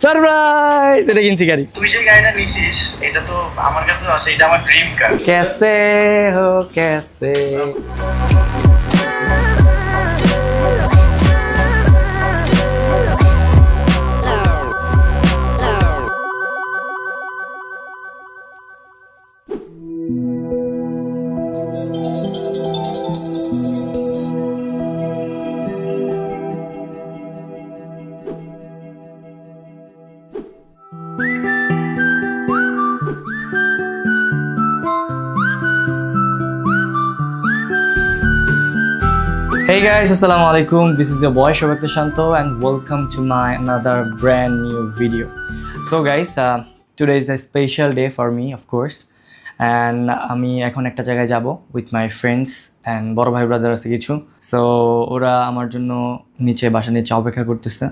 Surprise! এটা কিনছি গাড়ি। তুই যে গাড়িটা নিছিস এটা তো আমার কাছে আছে, এটা আমার ড্রিম কার। कैसे हो कैसे Hey guys, assalamu alaikum. This is your boy Shobhakta Shanto and welcome to my another brand new video. So guys, today is a special day for me, of course. And আমি এখন একটা জায়গায় যাব with my friends and বড় ভাই brother আছে কিছু। So ওরা আমার জন্য বাসা নিচে অপেক্ষা করতেছে।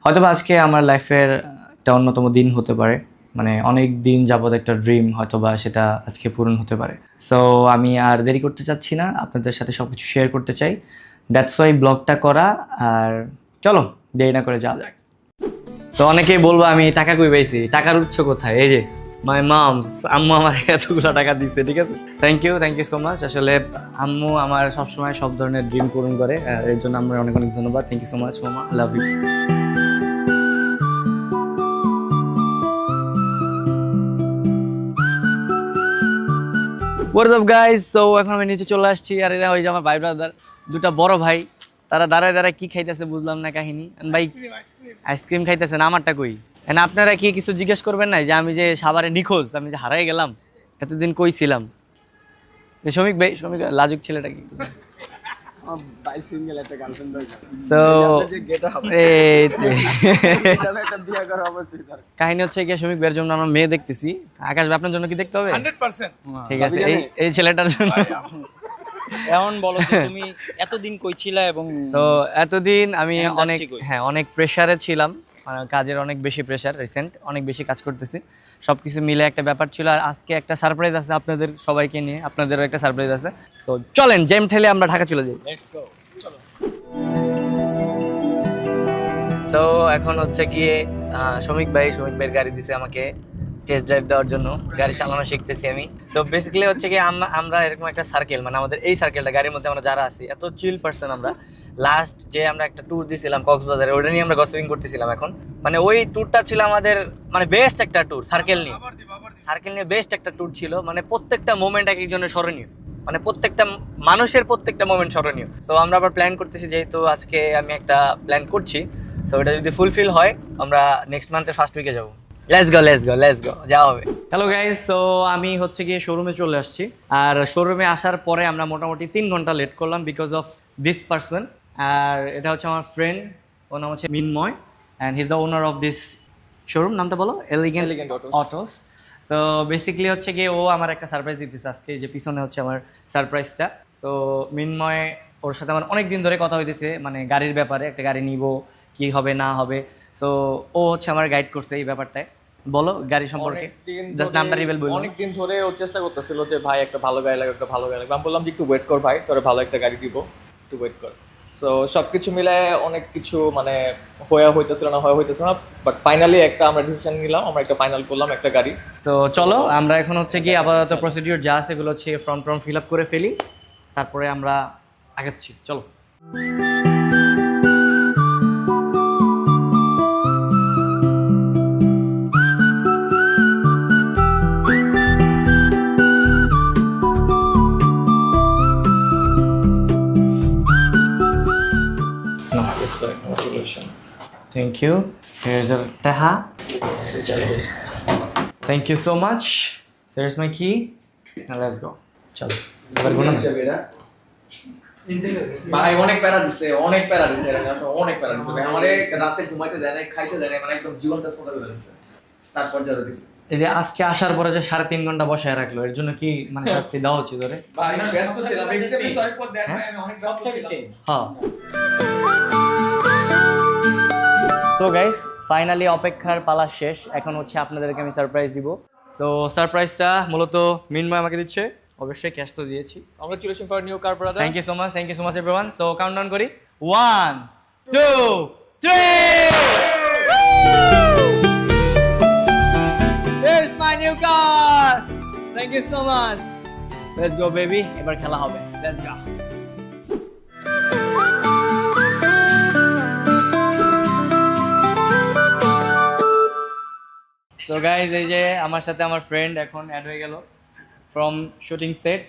হয়তো আজকে আমার লাইফের একটা অন্যতম দিন হতে পারে, মানে অনেক দিন যাবত একটা ড্রিম হয়তোবা সেটা আজকে পূরণ হতে পারে। সো আমি আর দেরি করতে চাচ্ছি না, আপনাদের সাথে সব কিছু শেয়ার করতে চাই। দ্যাটস ওয়াই ব্লগটা করা। আর চলো দেরি না করে যাওয়া যাক। তো অনেকেই বলবো আমি টাকা কই পাইছি, টাকার উৎস কোথায়? এই যে মাই মামস, আম্মু আমার এতগুলো টাকা দিচ্ছে, ঠিক আছে? Thank you so much. আসলে আম্মু আমার সবসময় সব ধরনের ড্রিম পূরণ করে, এর জন্য আমার অনেক অনেক ধন্যবাদ। থ্যাংক ইউ সো মাচ মামা, love you. What's up guys? So এখন আমি নিচে চলে আসছি, আর এরা ওই যে আমার ভাই ব্রাদার দুটা বড় ভাই, তারা দাঁড়ায় দাঁড়ায় কি খাইতেছে বুঝলাম না কাহিনী। ভাই আইসক্রিম খাইতেছেন, আমারটা কই? আপনারা কি কিছু জিজ্ঞেস করবেন না যে আমি যে সাভারে নিখোঁজ, আমি যে হারাই গেলাম, এতদিন কই ছিলাম? শ্রমিক ভাই, শ্রমিক লাজুক ছেলেটা কি? কাহিনী হচ্ছে কি, শ্রমিক ভাইয়ের জন্য আমরা মেয়ে দেখতেছি। আকাশ ভাই আপনার জন্য কি দেখতে হবে? 100%। ঠিক আছে, এই ছেলেটার জন্য। এমন বলো যে তুমি এতদিন কই ছিলা? এবং তো এতদিন আমি অনেক প্রেসারে ছিলাম, কাজের অনেক বেশি প্রেসার, রিসেন্ট অনেক বেশি কাজ করতেছি, সবকিছু মিলে একটা ব্যাপার ছিল। আর আজকে একটা সারপ্রাইজ আছে আপনাদের সবাইকে নিয়ে, আপনাদেরও একটা সারপ্রাইজ আছে। তো চলেন জ্যাম ঠেলে আমরা ঢাকা চলে যাই। লেটস গো, চলো। সো এখন হচ্ছে গিয়ে শ্রমিক ভাইয়ের গাড়ি দিছে আমাকে টেস্ট ড্রাইভ দেওয়ার জন্য, গাড়ি চালানো শিখতেছি আমি। তো বেসিক্যালি হচ্ছে কি আমরা এরকম একটা সার্কেল, মানে আমাদের এই সার্কেলটা গাড়ির মধ্যে আমরা যারা আছি এত চিল পারসন। আমরা লাস্ট যে আমরা একটা ট্যুর দিয়েছিলাম কক্সবাজারে, ওটা নিয়ে আমরা গসিপিং করতেছিলাম এখন। মানে ওই ট্যুরটা ছিল আমাদের মানে বেস্ট একটা ট্যুর, সার্কেল নিয়ে বেস্ট একটা ট্যুর ছিল। মানে প্রত্যেকটা মোমেন্ট এক একজনের স্মরণীয়, মানে প্রত্যেকটা মানুষের প্রত্যেকটা মোমেন্ট স্মরণীয়। সো আমরা আবার প্ল্যান করতেছি, যেহেতু আজকে আমি একটা প্ল্যান করছি, সো এটা যদি ফুলফিল হয় আমরা নেক্সট মান্থের ফার্স্ট উইকে যাবো। লেটস গো, যাওয়া হবে। হ্যালো গাইস, সো আমি হচ্ছে গিয়ে শোরুমে চলে আসছি। আর শোরুমে আসার পরে আমরা মোটামুটি 3 ঘন্টা লেট করলাম বিকজ অফ দিস পারসন। আর এটা হচ্ছে আমার ফ্রেন্ড, ওর নাম হচ্ছে Minmoy, and he is the owner of this showroom. নামটা বলো? Elegant autos. সো বেসিক্যালি হচ্ছে গিয়ে ও আমার একটা সারপ্রাইজ দিতেছে আজকে, যে পিছনে হচ্ছে আমার সারপ্রাইজটা। সো মিনময়, ওর সাথে আমার অনেক দিন ধরে কথা হইতেছে, মানে গাড়ির ব্যাপারে, একটা গাড়ি নিব, কি হবে না হবে। সো ও হচ্ছে আমার গাইড করছে এই ব্যাপারটায়। বলো গাড়ি সম্পর্কে, জাস্ট নামটা রিভেল বলবো। অনেকদিন ধরে ও চেষ্টা করতেছিল যে ভাই একটা ভালো গাড়ি লাগবে, একটা ভালো গাড়ি লাগবে। আমি বললাম যে একটু ওয়েট কর ভাই, তোরে ভালো একটা গাড়ি দিব, একটু ওয়েট কর। সো সব কিছু মিলায় অনেক কিছু মানে হইতেছিল না, বাট ফাইনালি একটা আমরা ডিসিশন নিলাম, আমরা একটা ফাইনাল করলাম একটা গাড়ি। তো চলো আমরা এখন হচ্ছে কি আপাতত প্রসিডিউর যা আছে এগুলো হচ্ছে ফর্ম ফিল আপ করে ফেলি, তারপরে আমরা আগাচ্ছি। চলো। Thank you. Here's your taha. Thank you so much. So here's my key. Now let's go. চলো এবার গুনা ভাই অনেক প্যারা দিছে ভাই। আমারে রাতে ঘুমাইতে দেয় না, খাইতে দেয় না, মানে একদম জীবনটা স্পটা করে দিছে। তারপর যারা দিছে এই যে আজকে আসার পরে যে 3.5 ঘন্টা বসায় রাখলো, এর জন্য কি মানে শাস্তি দেওয়া উচিত ওরে? ভাই আমি ব্যস্ত ছিলাম, এক্সট্রিমলি সরি ফর দ্যাট ভাই, আমি অনেক ব্যস্ত ছিলাম। হ্যাঁ। সো গাইস, ফাইনালি অপেক্ষার পালা শেষ। এখন হচ্ছে আপনাদেরকে আমি সারপ্রাইজ দিব। সো সারপ্রাইজটা মূলত মিনময় আমাকে দিচ্ছে, অবশ্যই ক্যাশ তো দিয়েছি। Congratulation for new car brother. Thank you so much everyone. So countdown করি, 1 2 3। Thank you so much. Let's go baby, এবার খেলা হবে, লেটস গো। সো গাইজ, এই যে আমার সাথে আমার ফ্রেন্ড এখন অ্যাড হয়ে গেল from shooting set.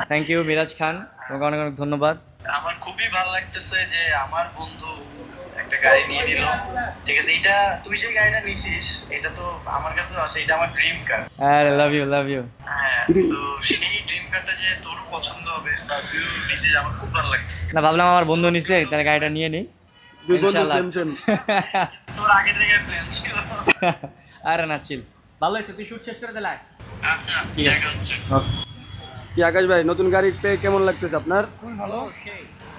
Thank you Miraj Khan, তোমাকে অনেক অনেক ধন্যবাদ। আমার খুবই ভালো লাগতেছে যে আমার বন্ধু একটা গাড়ি নিয়ে নিল। ঠিক আছে, এটা তুই যে গাড়িটা নিছিস এটা তো আমার কাছে আছে, এটা আমার ড্রিম কার। আরে লাভ ইউ লাভ ইউ। হ্যাঁ, তো সেই ড্রিম কারটা যে তোরও পছন্দ হবে বা তুই নিছিস, আমার খুব ভালো লাগতেছে। না, ভাবলাম আমার বন্ধু নিছে, তার গাড়িটা নিয়ে নিই। তোর আগে থেকে প্ল্যান ছিল। আরে না, চিল, ভালো হয়েছে, তুই শুট শেষ করে দিলে। আচ্ছা, ঠিক আছে। কি আকাশ ভাই, নতুন গাড়ি পেয়ে কেমন লাগতেছে আপনার? খুবই ভালো।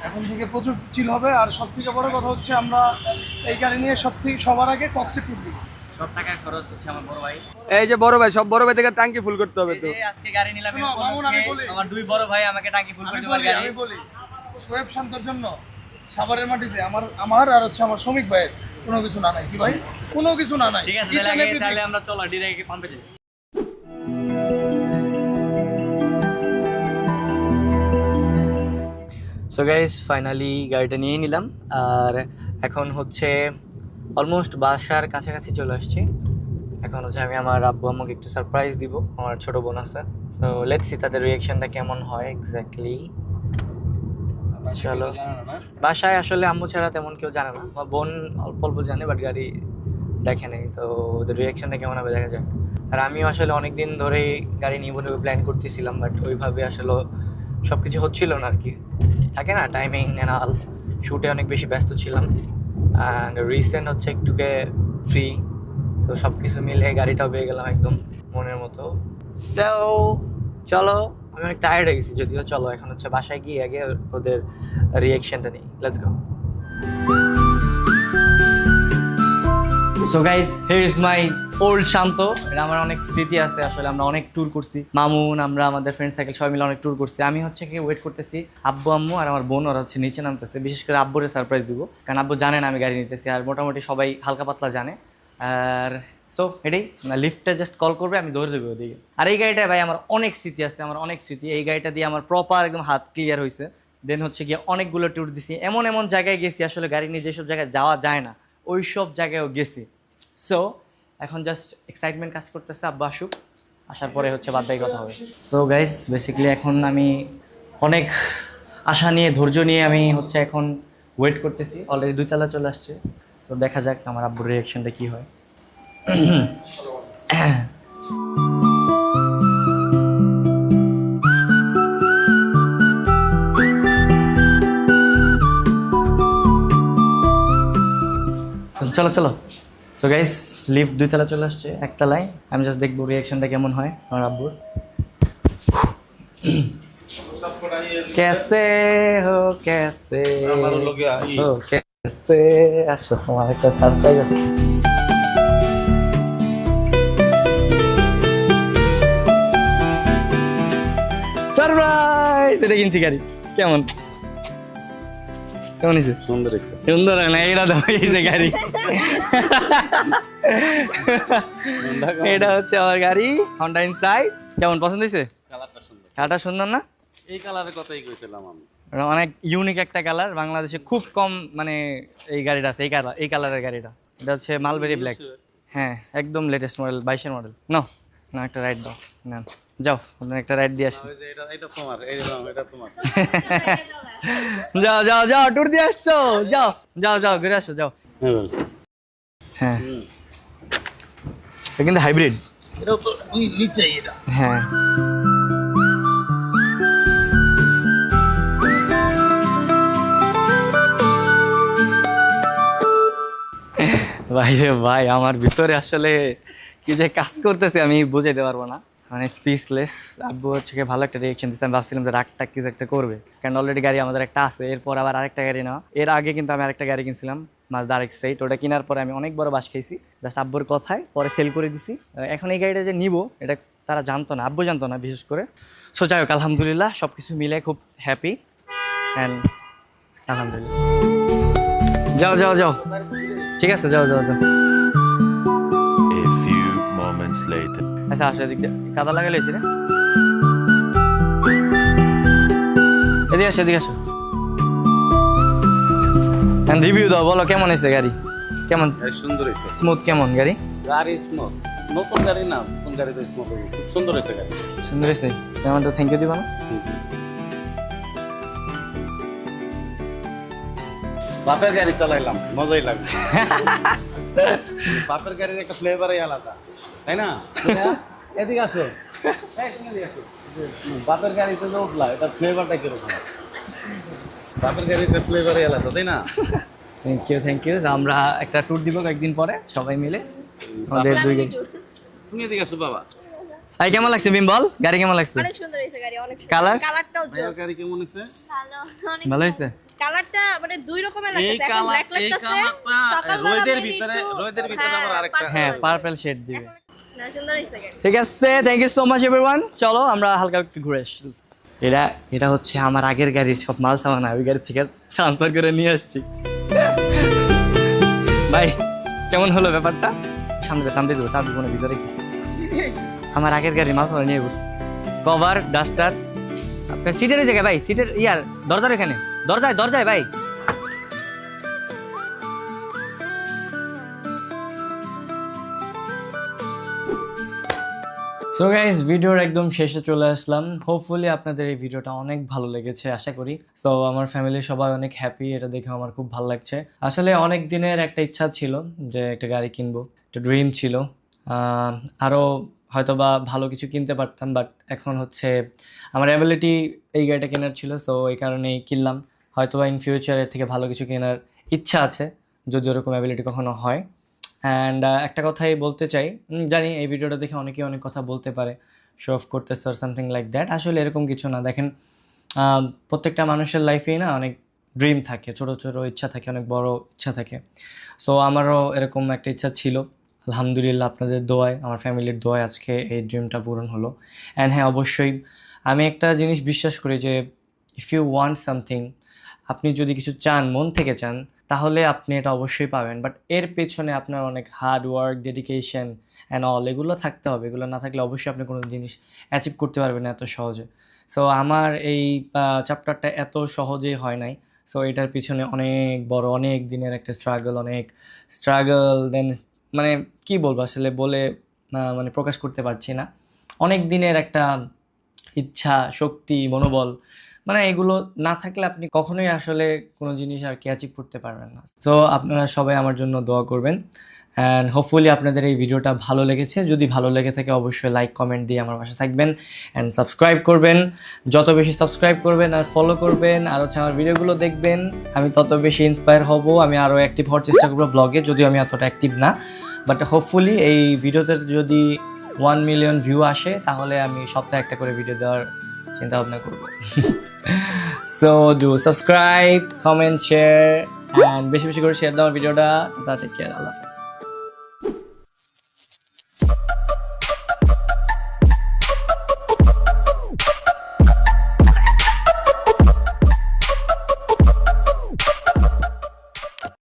এখন থেকে প্রচুর চিল হবে। আর সব থেকে বড় কথা হচ্ছে আমরা এই গাড়ি নিয়ে সবার আগে কক্সে ট্যুর দিব। সব টাকা খরচ হচ্ছে আমার বড় ভাই। এই যে বড় ভাই, সব বড় ভাই থেকে টাঙ্কি ফুল করতে হবে তো। এই যে আজকে গাড়ি নিলাম, শোনো, মামুন, আমি বলি। আমার দুই বড় ভাই আমাকে টাঙ্কি ফুল করে দিবেন গাড়ি। আমি বলি শোয়েব শান্তর জন্য সাভারের মাটিতে আমার আর হচ্ছে আমার শ্রমিক ভাইয়ের কোনো কিছু না নাই। কি ভাই, কোনো কিছু না নাই। ঠিক আছে, Each and everything। তাহলে আমরা চলো ডিরেক্ট পাম্পে যাই। সো গাইস, ফাইনালি গাড়িটা নিয়ে নিলাম, আর এখন হচ্ছে অলমোস্ট বাসার কাছাকাছি চলে আসছি। এখন হচ্ছে আমি আমার আব্বু আম্মুকে একটু সারপ্রাইজ দিব, আমার ছোট বোন আছে। সো লেটস সি তাদের রিয়াকশনটা কেমন হয় এক্স্যাক্টলি। চলো, বাসায় আসলে আম্মু ছাড়া তেমন কেউ জানে না, আমার বোন অল্প অল্প জানে, বাট গাড়ি দেখে নেই। তো ওদের রিয়াকশনটা কেমন হবে দেখা যাক। আর আমিও আসলে অনেক দিন ধরেই গাড়ি নিব প্ল্যান করতেছিলাম, বাট ওইভাবে আসলে সব কিছু হচ্ছিল না আর কি, থাকে না টাইমিং অ্যান্ড অল। শ্যুটে অনেক বেশি ব্যস্ত ছিলাম, অ্যান্ড রিসেন্ট হচ্ছে একটুকে ফ্রি। সো সব কিছু মিলে গাড়িটাও পেয়ে গেলাম একদম মনের মতো। সো চলো, আমি অনেক টায়ার্ড হয়ে গেছি যদিও। চলো এখন হচ্ছে বাসায় গিয়ে আগে ওদের রিয়াকশনটা নিই, let's go. So guys, here is my old Shanto. এটা আমার অনেক স্মৃতি আছে, আসলে আমরা অনেক ট্যুর করছি, মামুন, আমরা আমাদের ফ্রেন্ড সার্কেল সবাই মিলে অনেক ট্যুর করছি। আমি হচ্ছে কি ওয়েট করতেছি আব্বু আম্মু আর আমার বোন, ওরা হচ্ছে নিচে নামতেছে। বিশেষ করে আব্বুরে সারপ্রাইজ দিব, কারণ আব্বু জানে না আমি গাড়ি নিতেছি, আর মোটামুটি সবাই হালকা পাতলা জানে। আর সো এটাই, লিফটটা জাস্ট কল করবে, আমি দৌড়ে যাবো ওদিকে। আর এই গাড়িটায় ভাই আমার অনেক স্মৃতি আছে, আমার অনেক স্মৃতি। এই গাড়িটা দিয়ে আমার প্রপার একদম হাত ক্লিয়ার হয়েছে। দেন হচ্ছে গিয়ে অনেকগুলো ট্যুর দিছি, এমন এমন জায়গায় গেছি আসলে গাড়ি নিয়ে যেসব জায়গায় যাওয়া যায় না ওই সব জায়গায়ও গেছি। সো এখন জাস্ট এক্সাইটমেন্ট কাজ করতেছে, আব্বা আসুক, আসার পরে হচ্ছে বাদ বাকি কথা হবে। সো গাইস, বেসিক্যালি এখন আমি অনেক আশা নিয়ে ধৈর্য নিয়ে আমি হচ্ছে এখন ওয়েট করতেছি। অলরেডি 2 তলা চলে আসছে। সো দেখা যাক আমার আব্বুর রিয়াকশনটা কী হয়। চলো চলো। সো গাইস, লিফট 2 তলা চলে আসছে, 1 তলায়। আমি জাস্ট দেখবো রিয়াকশনটা কেমন হয় আমার আব্বুর। कैसे हो कैसे हो कैसे, আসো আমার একটা সারপ্রাইজ আছে। সারপ্রাইজ, এটা কিনছি গাড়ি। কেমন কেমন হয়েছে? সুন্দর হয়েছে। সুন্দর না? এটা দাও, এই যে গাড়ি, এটা হচ্ছে আমার গাড়ি হন্ডা ইনসাইড। কেমন পছন্দ হয়েছে? কালারটা সুন্দর। কালারটা সুন্দর না? এই কালারের কথাই কইছিলাম আমি। অনেক ইউনিক একটা কালার, বাংলাদেশে খুব কম মানে এই গাড়িটা আছে, এই কালারের গাড়িটা। এটা হচ্ছে মালবেরি ব্ল্যাক। হ্যাঁ, একদম লেটেস্ট মডেল, 22-এর মডেল। না একটা রাইড দাও, না যাও, আপনার একটা রাইড দিয়ে আসি। এটা তোমার, এটা তোমার। যাও যাও যাও, ট্যুর দিয়ে আসছো, যাও যাও যাও, ঘুরে আসো, যাও। হ্যাঁ, এটা কিন্তু হাইব্রিড। এটাও তো নিচেই এটা। হ্যাঁ, ভাই রে ভাই, আমার ভিতরে আসলে কি যে কাজ করতেছে আমি বুঝাইতে পারবো না, মানে স্পিচলেস। আব্বু হচ্ছে ভালো একটা রিয়েকশন দিচ্ছে। আমি ভাবছিলাম যে রাগটা কিছু একটা করবে, কারণ অলরেডি গাড়ি আমাদের একটা আছে, এরপর আবার আরেকটা গাড়ি নেওয়া। এর আগে কিন্তু আমি আরেকটা গাড়ি কিনছিলাম, মাজদা RX-8। ওটা কেনার পরে আমি অনেক বড় বাস খাইছি, জাস্ট আব্বুর কথায় পরে সেল করে দিছি। এখন এই গাড়িটা যে নিব এটা তারা জানতো না, আব্বু জানতো না বিশেষ করে। সো যাই হোক, আলহামদুলিল্লাহ সব কিছু মিলে খুব হ্যাপি অ্যান্ড আলহামদুলিল্লাহ। যাও যাও যাও, ঠিক আছে, যাও যাও যাও। A few moments later. আচ্ছা আসলে এদিক দিয়ে কাদা লাগাইছি রে। এদিকে আসো, এদিকে আসো। রিভিউ দাও, বলো কেমন হয়েছে গাড়ি, কেমন সুন্দর হয়েছে স্মুথ, কেমন গাড়ি? গাড়ি স্মুথ, নতুন গাড়ি না, নতুন গাড়ি তো স্মুথ, খুব সুন্দর হয়েছে গাড়ি। সুন্দর হয়েছে, তেমন তো থ্যাংক ইউ দিবা না? বাপের গাড়ি চালাইলাম, মজাই লাগবে। বাপের গাড়ির একটা ফ্লেভারই আলাদা, তাই না? এদিকে আসো, এই তুমি এদিকে আসো। বাপের গাড়িতে যে উঠলা, এটা ফ্লেভারটা কিরকম? বাপের গাড়ির ফ্লেভারই আলাদা, তাই না? Thank you. আমরা একটা ট্যুর দিব কয়েকদিন পরে সবাই মিলে, আমাদের দুই গাড়ি। তুমি এদিকে আসো বাবা। ভাই কেমন লাগছে বিম, বল গাড়ি কেমন লাগছে? অনেক সুন্দর হয়েছে গাড়ি, অনেক সুন্দর। কালার কালারটাও ভাইয়ার গাড়ি কেমন হয়েছে? ভালো, অনেক ভালো হয়েছে? কালারটা মানে দুই রকমের এই লাগতেছে, এখন কালার, ব্ল্যাক এই লাগতেছে, কালারটা সকালবেলা রোদের maybe ভিতরে, একটু- রোদের ভিতরে আবার আরেকটা। purple হ্যাঁ লাগবে। পার্পল শেড দিবে। না সুন্দর হয়েছে গাড়ি। ঠিক আছে, thank you so much everyone. চলো আমরা হালকা একটু ঘুরে আসি। এটা হচ্ছে আমার আগের গাড়ির সব মাল সামান, ওই গাড়ি থেকে ট্রান্সফার করে নিয়ে আসছি। ভাই কেমন হলো ব্যাপারটা? সামনে দেবো, চাবি কোনো ভিতরে কি? আমার আগের গাড়ির মাল সামান নিয়ে ঘুরছি, কভার, ডাস্টার, আপনার সিটের ওই জায়গায় ভাই, সিটের ইয়ার দরজার এখানে, দরজায় ভাই। সো গাইস, ভিডিওর একদম শেষে চলে আসলাম। হোপফুলি আপনাদের এই ভিডিওটা অনেক ভালো লেগেছে আশা করি। সো আমার ফ্যামিলির সবাই অনেক হ্যাপি, এটা দেখে আমার খুব ভালো লাগছে। আসলে অনেক দিনের একটা ইচ্ছা ছিল যে একটা গাড়ি কিনবো, একটা ড্রিম ছিল। আরও হয়তো বা ভালো কিছু কিনতে পারতাম, বাট এখন হচ্ছে আমার অ্যাবিলিটি এই গাড়িটা কেনার ছিল, সো এই কারণেই কিনলাম। হয়তো বা ইন ফিউচারের থেকে ভালো কিছু কেনার ইচ্ছা আছে, যদি ওরকম অ্যাবিলিটি কখনো হয়। অ্যান্ড একটা কথাই বলতে চাই, জানি এই ভিডিওটা দেখে অনেকেই অনেক কথা বলতে পারে, শো অফ করতেছে আর সামথিং লাইক দ্যাট। আসলে এরকম কিছু না। দেখেন, প্রত্যেকটা মানুষের লাইফেই না অনেক ড্রিম থাকে, ছোটো ছোটো ইচ্ছা থাকে, অনেক বড় ইচ্ছা থাকে। সো আমারও এরকম একটা ইচ্ছা ছিল। আলহামদুলিল্লাহ আপনাদের দোয়ায়, আমার ফ্যামিলির দোয়ায় আজকে এই ড্রিমটা পূরণ হলো। অ্যান্ড হ্যাঁ, অবশ্যই আমি একটা জিনিস বিশ্বাস করি যে ইফ ইউ ওয়ান্ট সামথিং, আপনি যদি কিছু চান, মন থেকে চান, তাহলে আপনি এটা অবশ্যই পাবেন। বাট এর পেছনে আপনার অনেক hard work, dedication and all এগুলো থাকতে হবে। এগুলো না থাকলে অবশ্যই আপনি কোনো জিনিস অ্যাচিভ করতে পারবেন না এত সহজে। সো আমার এই চ্যাপ্টারটা এত সহজেই হয় নাই। সো এটার পিছনে অনেক বড়, অনেক দিনের একটা স্ট্রাগল দেন, মানে কি বলবো আসলে, বলে মানে প্রকাশ করতে পারছি না। অনেক দিনের একটা ইচ্ছা, শক্তি, মনোবল, মানে এগুলো না থাকলে আপনি কখনোই আসলে কোনো জিনিস আর কি অ্যাচিভ করতে পারবেন না। সো আপনারা সবাই আমার জন্য দোয়া করবেন। অ্যান্ড হোপফুলি আপনাদের এই ভিডিওটা ভালো লেগেছে। যদি ভালো লেগে থাকে অবশ্যই লাইক, কমেন্ট দিয়ে আমার পাশে থাকবেন অ্যান্ড সাবস্ক্রাইব করবেন। যত বেশি সাবস্ক্রাইব করবেন আর ফলো করবেন আর হচ্ছে আমার ভিডিওগুলো দেখবেন, আমি তত বেশি ইন্সপায়ার হব। আমি আরও অ্যাক্টিভ হওয়ার চেষ্টা করবো ব্লগে, যদিও আমি এতটা অ্যাক্টিভ না। বাট হোপফুলি এই ভিডিওতে যদি 1 মিলিয়ন ভিউ আসে, তাহলে আমি সপ্তাহে একটা করে ভিডিও দেওয়ার চিন্তা ভাবনা করবো। So do subscribe, comment, share and বেশি বেশি করে শেয়ার দাও ভিডিওটা। টেক কেয়ার, আল্লাহ হাফেজ।